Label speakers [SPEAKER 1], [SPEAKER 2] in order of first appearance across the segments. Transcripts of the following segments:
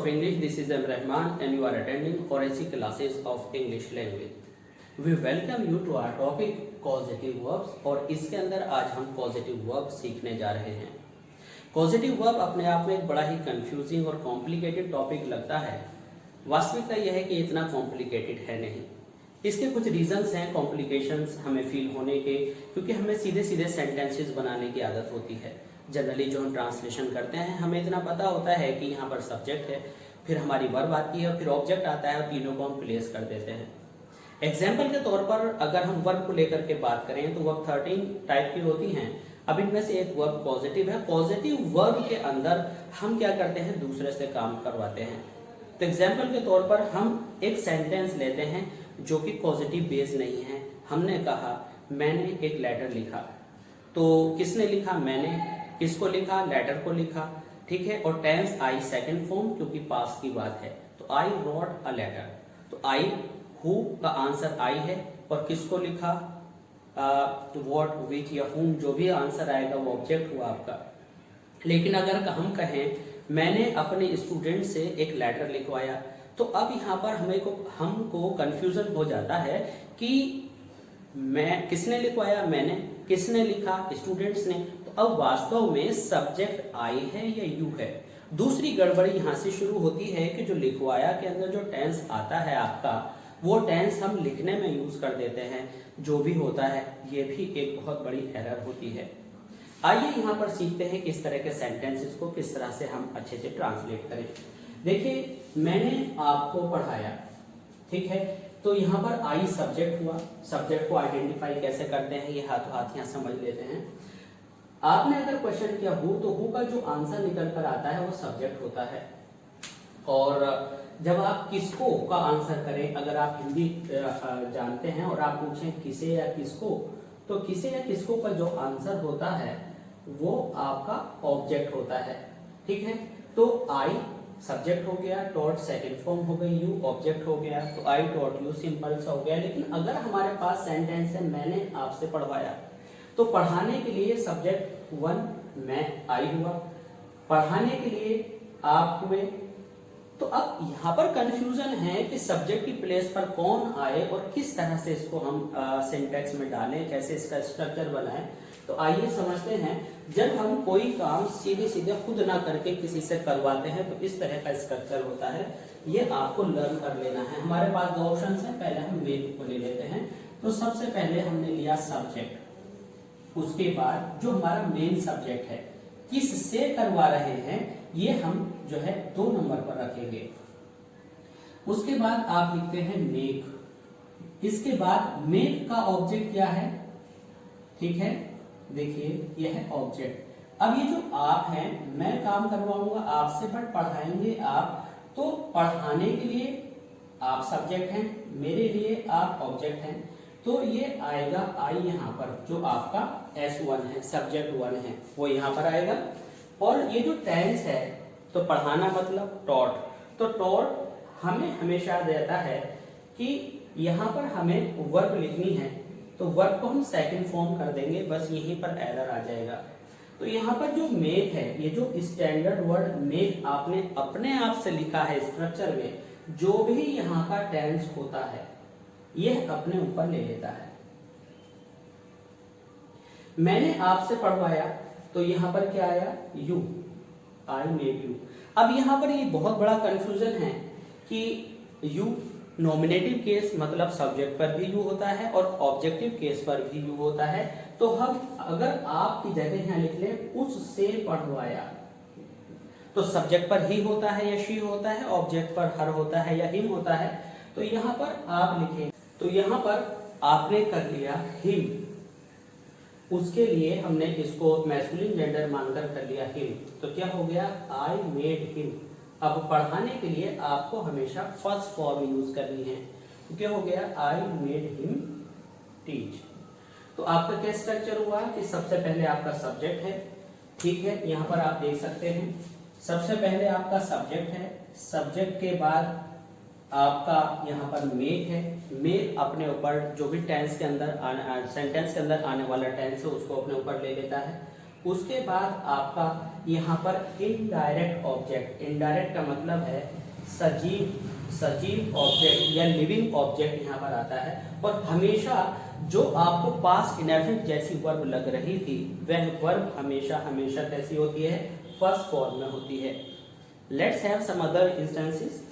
[SPEAKER 1] of English, this is M. Rahman and you are attending Forensic classes of English language. We welcome you to our topic causative verbs और इसके अंदर आज हम causative verb सीखने जा रहे हैं। causative verb अपने आप में एक बड़ा ही confusing और complicated टॉपिक लगता है। वास्तविकता यह है कि इतना complicated है नहीं। इसके कुछ रीजंस हैं कॉम्प्लिकेशंस हमें फील होने के, क्योंकि हमें सीधे सीधे सेंटेंसेस बनाने की आदत होती है। जनरली जो हम ट्रांसलेशन करते हैं हमें इतना पता होता है कि यहाँ पर सब्जेक्ट है, फिर हमारी वर्ब आती है, फिर ऑब्जेक्ट आता है और तीनों को हम प्लेस कर देते हैं। एग्जाम्पल के तौर पर अगर हम वर्ब को लेकर के बात करें तो वर्ब 13 टाइप की होती हैं। अब इनमें से एक वर्ब पॉजिटिव है। पॉजिटिव वर्ब के अंदर हम क्या करते हैं, दूसरे से काम करवाते हैं। तो एग्जाम्पल के तौर पर हम एक सेंटेंस लेते हैं जो कि पॉजिटिव बेस नहीं है। हमने कहा मैंने एक लेटर लिखा, तो किसने लिखा, मैंने। किसको लिखा, लेटर को लिखा, ठीक है। और टेंस आई सेकंड फॉर्म, क्योंकि पास की बात है, तो आई रोट अ लेटर। तो आई हु का आंसर आई है, और किसको लिखा, व्हाट, विच या हुम, जो भी आंसर आएगा वो ऑब्जेक्ट हुआ आपका। लेकिन अगर हम कहें मैंने अपने स्टूडेंट से एक लेटर लिखवाया, तो अब यहाँ पर हमको कंफ्यूजन हो जाता है कि मैं किसने लिखवाया, मैंने, किसने लिखा, स्टूडेंट्स ने। तो अब वास्तव में सब्जेक्ट आई है या यू है। दूसरी गड़बड़ी यहाँ से शुरू होती है कि जो लिखवाया के अंदर जो टेंस आता है आपका, वो टेंस हम लिखने में यूज कर देते हैं। जो भी होता है ये भी एक बहुत बड़ी एरर होती है। आइए यहाँ पर सीखते हैं किस तरह के सेंटेंसेस को किस तरह से हम अच्छे से ट्रांसलेट करें। देखिए, मैंने आपको पढ़ाया, ठीक है। तो यहाँ पर आई सब्जेक्ट हुआ। सब्जेक्ट को आइडेंटिफाई कैसे करते हैं, ये हाथों हाथ यहाँ समझ लेते हैं। आपने अगर क्वेश्चन किया हु, तो हु का जो आंसर निकल कर आता है वो सब्जेक्ट होता है। और जब आप किसको का आंसर करें, अगर आप हिंदी जानते हैं और आप पूछें किसे या किसको, तो किसे या किसको का जो आंसर होता है वो आपका ऑब्जेक्ट होता है, ठीक है। तो आई सब्जेक्ट हो गया, टॉट सेकंड फॉर्म हो गई, यू ऑब्जेक्ट हो गया, तो आई टॉट यू सिंपल सा हो गया। लेकिन अगर हमारे पास सेंटेंस है मैंने आपसे पढ़वाया, तो पढ़ाने के लिए सब्जेक्ट वन मैं आई हुआ, पढ़ाने के लिए आप हुए। तो अब यहाँ पर कंफ्यूजन है कि सब्जेक्ट की प्लेस पर कौन आए और किस तरह से इसको हम सिंटैक्स में डालें, कैसे इसका स्ट्रक्चर बनाएं। तो आइए समझते हैं। जब हम कोई काम सीधे सीधे खुद ना करके किसी से करवाते हैं तो इस तरह का स्ट्रक्चर होता है। ये आपको लर्न कर लेना है। हमारे पास दो ऑप्शन है, पहले हम मेन को ले लेते हैं। तो सबसे पहले हमने लिया सब्जेक्ट, उसके बाद जो हमारा मेन सब्जेक्ट है किससे करवा रहे हैं ये हम जो है 2 नंबर पर रखेंगे। उसके बाद आप लिखते हैं मेक। इसके बाद मेक का ऑब्जेक्ट क्या है, ठीक है, देखिए यह है ऑब्जेक्ट। अब ये जो आप हैं, मैं काम करवाऊंगा आपसे बट पढ़ाएंगे आप, तो पढ़ाने के लिए आप सब्जेक्ट हैं, मेरे लिए आप ऑब्जेक्ट हैं। तो ये आएगा आई यहाँ पर, जो आपका S1 है, सब्जेक्ट 1 है, वो यहाँ पर आएगा। और ये जो टेंस है, तो पढ़ाना मतलब टॉट, तो टॉट हमें हमेशा देता है कि यहाँ पर हमें वर्ब लिखनी है, तो वर्ब को हम सेकंड फॉर्म कर देंगे, बस यहीं पर एरर आ जाएगा। तो यहाँ पर जो मेक है, ये जो स्टैंडर्ड वर्ड मेक आपने अपने आप से लिखा है स्ट्रक्चर में, जो भी यहाँ का टेंस होता है यह अपने ऊपर ले लेता है। मैंने आपसे पढ़वाया, तो यहाँ पर क्या आया, यू, आई मेड यू। अब यहाँ पर ये बहुत बड़ा कंफ्यूजन है कि यू नॉमिनेटिव केस मतलब सब्जेक्ट पर भी यू होता है और ऑब्जेक्टिव केस पर भी यू होता है। तो हम अगर आपकी जगह यहाँ लिख लें उससे पढ़वाया, तो सब्जेक्ट पर ही होता है या शी होता है, ऑब्जेक्ट पर हर होता है या हिम होता है। तो यहाँ पर आप लिखें, तो यहाँ पर आपने कर लिया हिम, उसके लिए हमने इसको मैस्कुलिन जेंडर मानकर कर लिया हिम, तो क्या हो गया, आई मेड हिम। अब पढ़ाने के लिए आपको हमेशा फर्स्ट फॉर्म यूज करनी है, तो क्या हो गया, आई मेड हिम टीच। तो आपका क्या स्ट्रक्चर हुआ कि सबसे पहले आपका सब्जेक्ट है, ठीक है, यहाँ पर आप देख सकते हैं सबसे पहले आपका सब्जेक्ट है, सब्जेक्ट के बाद आपका यहाँ पर मेक है। मेक अपने ऊपर जो भी टेंस के अंदर सेंटेंस के अंदर आने वाला टेंस है उसको अपने ऊपर ले लेता है। उसके बाद आपका यहाँ पर इनडायरेक्ट ऑब्जेक्ट, इनडायरेक्ट का मतलब है सजीव ऑब्जेक्ट या लिविंग ऑब्जेक्ट यहाँ पर आता है। और हमेशा जो आपको पास्ट इनडेफिनिट जैसी वर्ब लग रही थी वह वर्ब हमेशा हमेशा कैसी होती है, फर्स्ट फॉर्म में होती है। Let's have some other instances.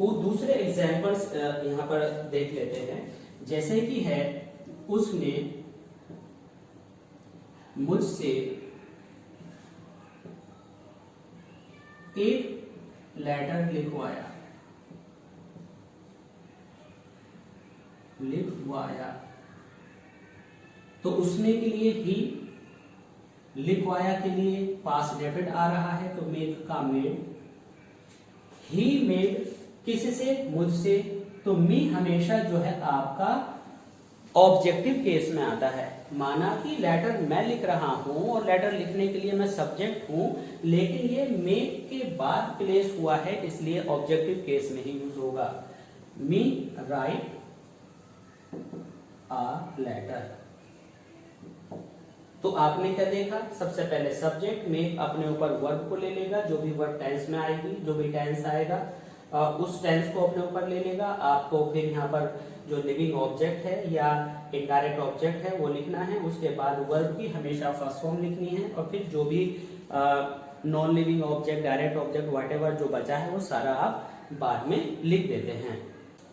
[SPEAKER 1] वो दूसरे एग्जांपल्स यहाँ पर देख लेते हैं, जैसे कि है उसने मुझसे एक लेटर लिखवाया, तो उसने के लिए ही, लिखवाया के लिए पास्ट डेफिनेट आ रहा है तो मेक का मेड, ही मेड किससे, मुझसे, तो मी हमेशा जो है आपका ऑब्जेक्टिव केस में आता है। माना कि लेटर मैं लिख रहा हूं और लेटर लिखने के लिए मैं सब्जेक्ट हूं, लेकिन ये मेक के बाद प्लेस हुआ है इसलिए ऑब्जेक्टिव केस में ही यूज होगा। मी राइट अ लेटर। तो आपने क्या देखा, सबसे पहले सब्जेक्ट में अपने ऊपर वर्ब को ले लेगा, जो भी वर्ब टेंस में आएगी, जो भी टेंस आएगा उस टेंस को अपने ऊपर ले लेगा। आपको फिर यहाँ पर जो लिविंग ऑब्जेक्ट है या इनडायरेक्ट ऑब्जेक्ट है वो लिखना है। उसके बाद वर्ब की हमेशा फर्स्ट फॉर्म लिखनी है और फिर जो भी non living object, direct object, whatever जो बचा है वो सारा आप बाद में लिख देते हैं।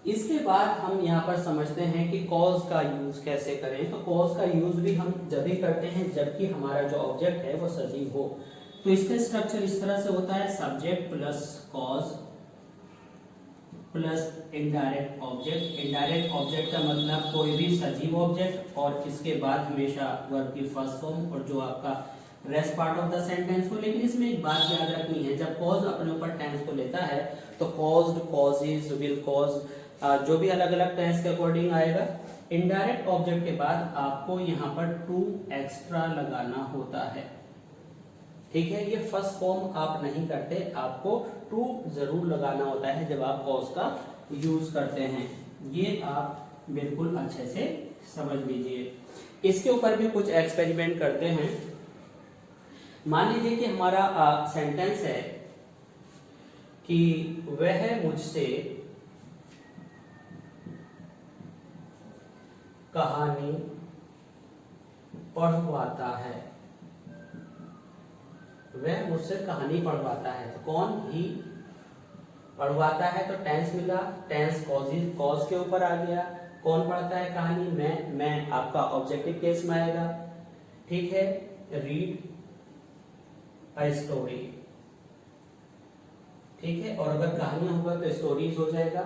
[SPEAKER 1] इसके बाद हम यहाँ पर समझते हैं कि कॉज का यूज कैसे करें। तो कॉज का यूज भी हम जब भी करते हैं जबकि हमारा जो ऑब्जेक्ट है वो सजीव हो। तो इसका स्ट्रक्चर इस तरह से होता है, subject plus cos plus indirect object. Indirect object का मतलब कोई भी सजीव ऑब्जेक्ट और इसके बाद हमेशा वर्ब की फर्स्ट फॉर्म और जो आपका rest part of the sentence को। लेकिन इसमें एक बात याद रखनी है, जब कॉज अपने ऊपर टेंस को लेता है तो कॉज्ड, कॉजेज, विल कॉज, जो भी अलग अलग टेंस के अकॉर्डिंग आएगा। इनडायरेक्ट ऑब्जेक्ट के बाद आपको यहाँ पर टू एक्स्ट्रा लगाना होता है, ठीक है। ये फर्स्ट फॉर्म आप नहीं करते, आपको टू जरूर लगाना होता है जब आप कॉज का यूज करते हैं। ये आप बिल्कुल अच्छे से समझ लीजिए। इसके ऊपर भी कुछ एक्सपेरिमेंट करते हैं। मान लीजिए कि हमारा सेंटेंस है कि वह मुझसे कहानी पढ़वाता है, वह मुझसे कहानी पढ़वाता है। तो कौन, ही पढ़वाता है तो टेंस मिला, टेंस कॉज के ऊपर आ गया। कौन पढ़ता है कहानी, मैं आपका ऑब्जेक्टिव केस में आएगा, ठीक है। रीड अ स्टोरी, ठीक है। और अगर कहानी होगा तो स्टोरीज हो जाएगा।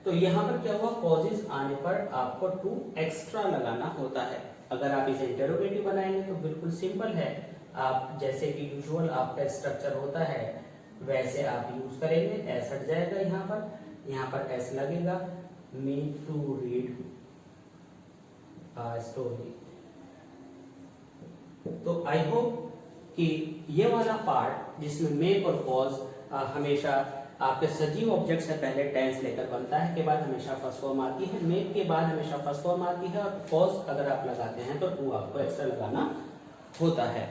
[SPEAKER 1] तो यहाँ पर क्या हुआ, कॉजेज आने पर आपको टू एक्स्ट्रा लगाना होता है। अगर आप इसे इंटरोगेटिव बनाएंगे तो बिल्कुल सिंपल है, आप जैसे कि यूजुअल आपका स्ट्रक्चर होता है वैसे आप यूज करेंगे। एस हट जाएगा यहाँ पर एस लगेगा, me to read a story. तो आई होप कि ये वाला पार्ट जिसमें मेक और कॉज हमेशा आपके सजीव ऑब्जेक्ट से पहले टेंस लेकर बनता है, के बाद हमेशा फर्स्ट फॉर्म आती है, मेक के बाद हमेशा फर्स्ट फॉर्म आती है और कॉज अगर आप लगाते हैं तो टू आपको एक्स्ट्रा लगाना होता है।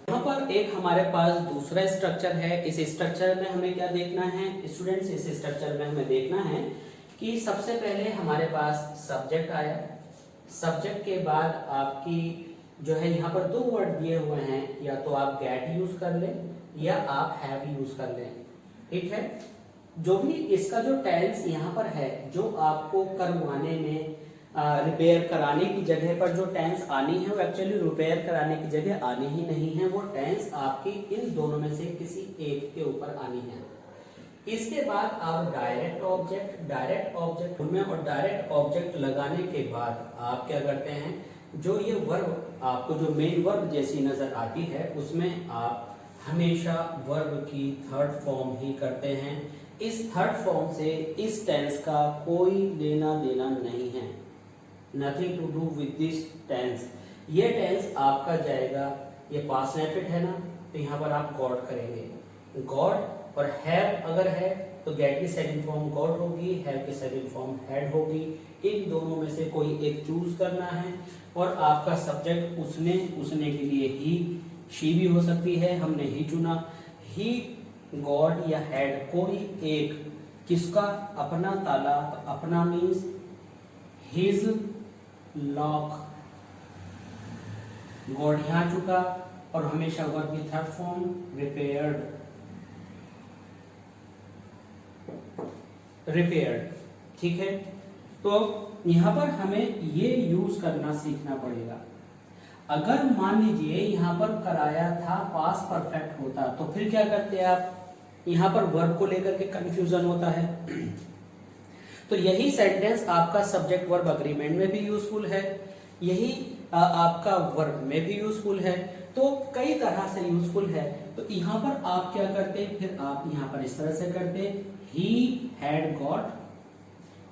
[SPEAKER 1] यहाँ पर एक हमारे पास दूसरा स्ट्रक्चर है। इस स्ट्रक्चर में हमें क्या देखना है स्टूडेंट्स, इस स्ट्रक्चर में हमें देखना है कि सबसे पहले हमारे पास सब्जेक्ट आया, सब्जेक्ट के बाद आपकी जो है यहाँ पर दो वर्ड दिए हुए हैं, या तो आप गेट यूज कर लें या आप हैव यूज कर लें, ठीक है। जो भी इसका जो टेंस यहाँ पर है, जो आपको करवाने में रिपेयर कराने की जगह पर जो टेंस आनी है वो एक्चुअली रिपेयर कराने की जगह आनी ही नहीं है, वो टेंस आपकी इन दोनों में से किसी एक के ऊपर आनी है। इसके बाद आप डायरेक्ट ऑब्जेक्ट में और डायरेक्ट ऑब्जेक्ट लगाने के बाद आप क्या करते हैं, जो ये वर्ब आपको जो मेन वर्ब जैसी नजर आती है उसमें आप हमेशा वर्ब की थर्ड फॉर्म ही करते हैं। इस थर्ड फॉर्म से इस टेंस का कोई लेना देना नहीं है, nothing to do with this tense. ये टेंस आपका जाएगा, ये पास्ट इनडेफिनिट है ना, तो यहाँ पर आप गॉड करेंगे, गॉड। और हैव अगर है तो गेट की सेकंड फॉर्म गॉड होगी, हैव की सेकंड फॉर्म हैड होगी। इन दोनों में से कोई एक चूज करना है और आपका सब्जेक्ट उसने के लिए ही, शी भी हो सकती है, हमने ही चुना। ही गॉट या हैड, कोई एक, किसका, अपना ताला, अपना मीन्स हिज लॉक, गॉट यहाँ आ चुका, और हमेशा वर्ब की थर्ड फॉर्म रिपेयर्ड, रिपेयर्ड। ठीक है, तो यहाँ पर हमें ये यूज करना सीखना पड़ेगा। अगर मान लीजिए यहाँ पर कराया था पास्ट परफेक्ट होता तो फिर क्या करते आप, यहाँ पर वर्ब को लेकर के कंफ्यूजन होता है। तो यही सेंटेंस आपका सब्जेक्ट वर्ब अग्रीमेंट में भी यूजफुल है, यही आपका वर्ब में भी यूजफुल है, तो कई तरह से यूजफुल है। तो यहाँ पर आप क्या करते, फिर आप यहाँ पर इस तरह से करते, ही हैड गॉट,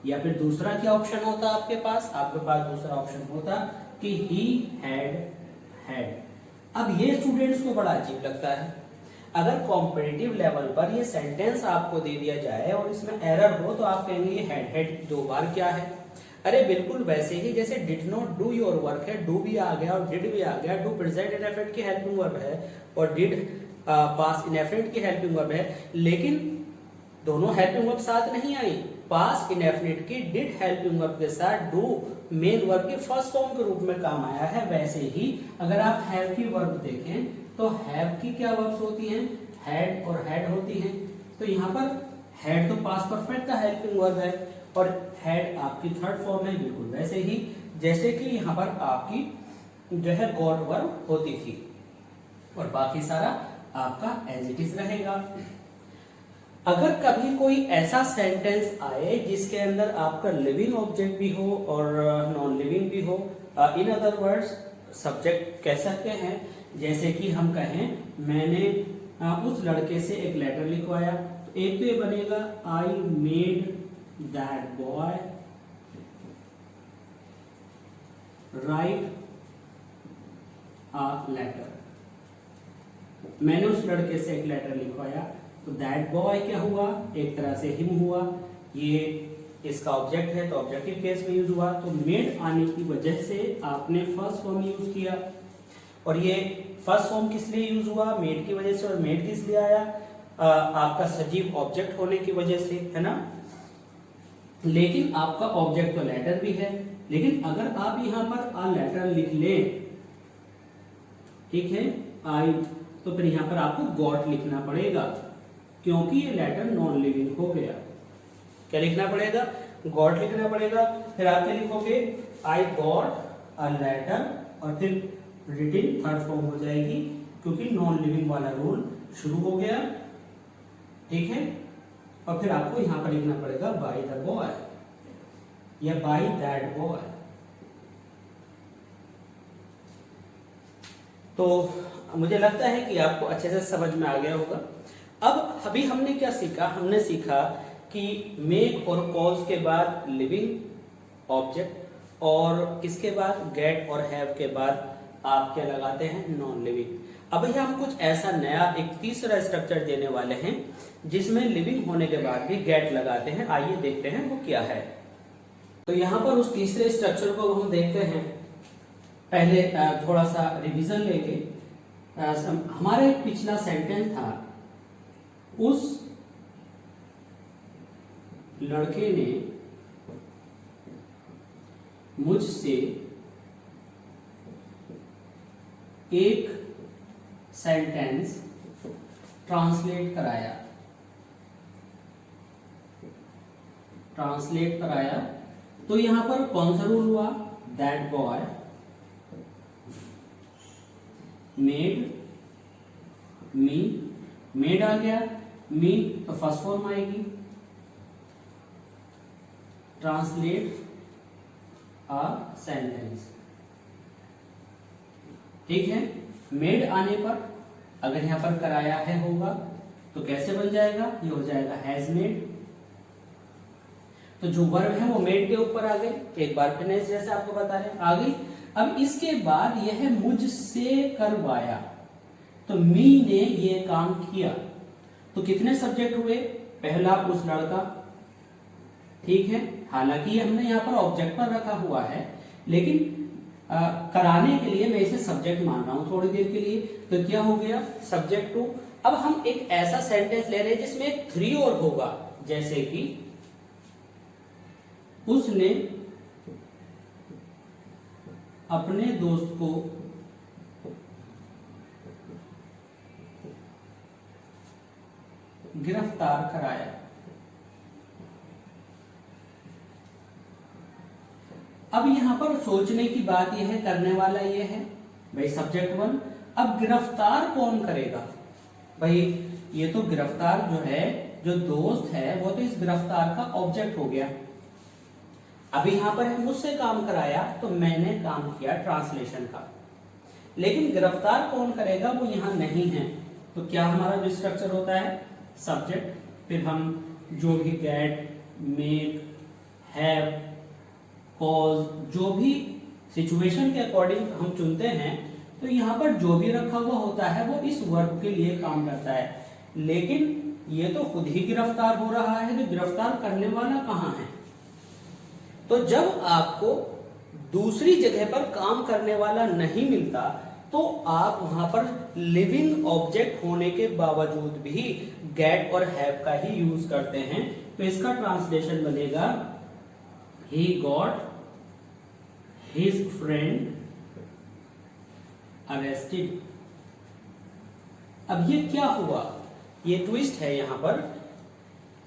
[SPEAKER 1] या फिर दूसरा क्या ऑप्शन होता आपके पास दूसरा ऑप्शन होता कि ही हैड हैड। अब ये स्टूडेंट्स को बड़ा अजीब लगता है, अगर कॉम्पिटिटिव लेवल पर ये सेंटेंस आपको दे दिया जाए और इसमें एरर हो तो आप कहेंगे ये हैड दो बार क्या है। अरे बिल्कुल वैसे ही जैसे did not do your work है, डू भी आ गया और डिड भी आ गया, डू प्रेजेंट इंडेफिनिट की हेल्पिंग वर्ब है और डिड पास्ट इंडेफिनिट की हेल्पिंग वर्ब है, लेकिन दोनों हेल्पिंग वर्ब साथ नहीं आई। पास्ट इंडेफिनिट की डिड हेल्पिंग वर्ब के साथ डू मेन वर्ब के फर्स्ट फॉर्म के रूप में काम आया है। वैसे ही अगर आप हैव की वर्ब देखें तो हैव की क्या वर्ब्स होती हैं, हैड और हैड होती हैं। तो यहाँ पर हैड तो पास्ट परफेक्ट का हेल्पिंग वर्ब है और हैड आपकी थर्ड फॉर्म है, बिल्कुल वैसे ही जैसे कि यहाँ पर आपकी जो है गॉट वर्ब होती थी, और बाकी सारा आपका एज इट इज रहेगा। अगर कभी कोई ऐसा सेंटेंस आए जिसके अंदर आपका लिविंग ऑब्जेक्ट भी हो और नॉन लिविंग भी हो, इन अदर वर्ड्स सब्जेक्ट कह सकते हैं, जैसे कि हम कहें मैंने उस लड़के से एक लेटर लिखवाया, तो एक तो ये बनेगा I made that boy write a letter. मैंने उस लड़के से एक लेटर लिखवाया, तो दैट बॉय क्या हुआ, एक तरह से हिम हुआ, ये इसका ऑब्जेक्ट है तो ऑब्जेक्टिव केस में यूज हुआ। तो मेड आने की वजह से आपने फर्स्ट फॉर्म यूज किया, और ये फर्स्ट फॉर्म किस लिए यूज हुआ, मेड की वजह से। और मेड किस लिए आया, आपका सजीव ऑब्जेक्ट होने की वजह से, है ना। लेकिन आपका ऑब्जेक्ट तो लेटर भी है, लेकिन अगर आप यहाँ पर आ लेटर लिख लें, ठीक है, आई, तो फिर यहाँ पर आपको गॉट लिखना पड़ेगा, क्योंकि ये लेटर नॉन लिविंग हो गया। क्या लिखना पड़ेगा, गॉट लिखना पड़ेगा। फिर आप क्या लिखोगे, आई गॉट अ लेटर, और फिर रिटिन थर्ड फॉर्म हो जाएगी, क्योंकि नॉन लिविंग वाला रूल शुरू हो गया, ठीक है। और फिर आपको यहां पर लिखना पड़ेगा बाय द बॉय या बाय दैट बॉय। तो मुझे लगता है कि आपको अच्छे से समझ में आ गया होगा। अब अभी हमने क्या सीखा, हमने सीखा कि मेक और कॉज के बाद लिविंग ऑब्जेक्ट, और किसके बाद, गेट और हैव के बाद आप क्या लगाते हैं, नॉन लिविंग। अब हम कुछ ऐसा नया एक तीसरा स्ट्रक्चर देने वाले हैं जिसमें लिविंग होने के बाद भी गेट लगाते हैं। आइए देखते हैं वो क्या है। तो यहाँ पर उस तीसरे स्ट्रक्चर को हम देखते हैं। पहले थोड़ा सा रिवीजन लेंगे। हमारा एक पिछला सेंटेंस था, उस लड़के ने मुझसे एक सेंटेंस ट्रांसलेट कराया, तो यहां पर कौन सा रूल हुआ, that boy made me, made आ गया, मी तो फर्स्ट फॉर्म आएगी, ट्रांसलेट अ सेंटेंस, ठीक है। मेड आने पर अगर यहां पर कराया है होगा तो कैसे बन जाएगा, ये हो जाएगा हैज मेड। तो जो वर्ब है वो मेड के ऊपर आ गई, एक बार फिर जैसे आपको बता रहे आ गई। अब इसके बाद यह मुझसे करवाया, तो मी ने ये काम किया, तो कितने सब्जेक्ट हुए, पहला उस लड़का, ठीक है। हालांकि हमने यहाँ पर ऑब्जेक्ट पर रखा हुआ है, लेकिन कराने के लिए मैं इसे सब्जेक्ट मान रहा हूं थोड़ी देर के लिए, तो क्या हो गया सब्जेक्ट टू। अब हम एक ऐसा सेंटेंस ले रहे हैं जिसमें थ्री और होगा, जैसे कि उसने अपने दोस्त को गिरफ्तार कराया। अब यहां पर सोचने की बात यह है, करने वाला यह है भाई सब्जेक्ट वन। अब गिरफ्तार कौन करेगा भाई, ये तो गिरफ्तार जो है, जो दोस्त है वो तो इस गिरफ्तार का ऑब्जेक्ट हो गया। अभी यहां पर मुझसे काम कराया तो मैंने काम किया ट्रांसलेशन का, लेकिन गिरफ्तार कौन करेगा वो यहां नहीं है। तो क्या हमारा जो स्ट्रक्चर होता है, सब्जेक्ट, फिर हम जो भी गेट, मेक, हैव, कॉज, जो भी सिचुएशन के अकॉर्डिंग हम चुनते हैं, तो यहाँ पर जो भी रखा हुआ होता है वो इस वर्ब के लिए काम करता है। लेकिन ये तो खुद ही गिरफ्तार हो रहा है, तो गिरफ्तार करने वाला कहाँ है। तो जब आपको दूसरी जगह पर काम करने वाला नहीं मिलता, तो आप वहां पर लिविंग ऑब्जेक्ट होने के बावजूद भी गेट और हैव का ही यूज करते हैं। तो इसका ट्रांसलेशन बनेगा he got his friend arrested। अब ये क्या हुआ, ये ट्विस्ट है यहां पर।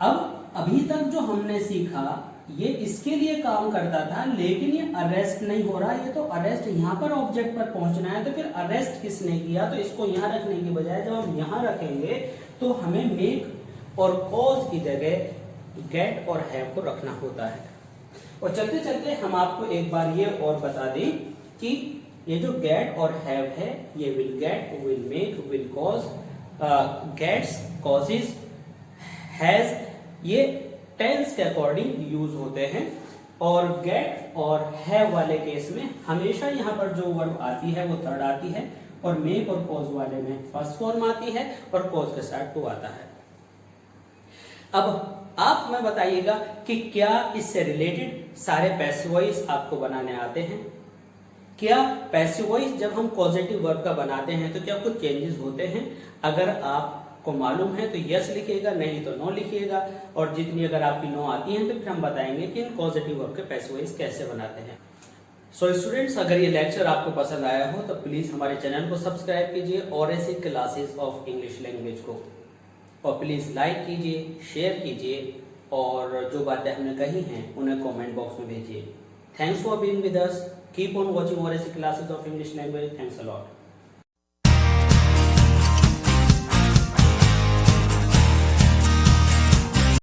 [SPEAKER 1] अब अभी तक जो हमने सीखा ये इसके लिए काम करता था, लेकिन ये अरेस्ट नहीं हो रहा, ये तो अरेस्ट यहां पर ऑब्जेक्ट पर पहुंचना है। तो फिर अरेस्ट किसने किया, तो इसको यहां रखने की बजाय जब हम यहां रखेंगे तो हमें मेक और कॉज की जगह गेट और हैव को रखना होता है। और चलते चलते हम आपको एक बार ये और बता दें कि ये जो गेट और हैव है, ये will get, will make, will cause, gets, causes, has, ये टेंस के अकॉर्डिंग यूज होते हैं। और गेट और हैव वाले केस में हमेशा यहाँ पर जो वर्ब आती है वो थर्ड आती है, और मेक और कॉज वाले में फर्स्ट फॉर्म आती है, और कॉज के साथ टू आता है। अब आप हमें बताइएगा कि क्या इससे रिलेटेड सारे पैसिव वॉइस आपको बनाने आते हैं। क्या पैसिव वॉइस जब हम पॉजिटिव वर्ब का बनाते हैं तो क्या कुछ चेंजेस होते हैं। अगर आपको मालूम है तो यस लिखिएगा, नहीं तो नो लिखिएगा। और जितनी अगर आपकी नो आती है तो फिर हम बताएंगे कि इन पॉजिटिव वर्ब के पैसिव वॉइस कैसे बनाते हैं। सो स्टूडेंट्स, अगर ये लेक्चर आपको पसंद आया हो तो प्लीज हमारे चैनल को सब्सक्राइब कीजिए और ऐसे क्लासेस ऑफ इंग्लिश लैंग्वेज को, और प्लीज लाइक कीजिए, शेयर कीजिए, और जो बातें हमने कही हैं उन्हें कमेंट बॉक्स में भेजिए। Thanks for being with us, keep on watching और ऐसी classes of English language. Thanks a lot.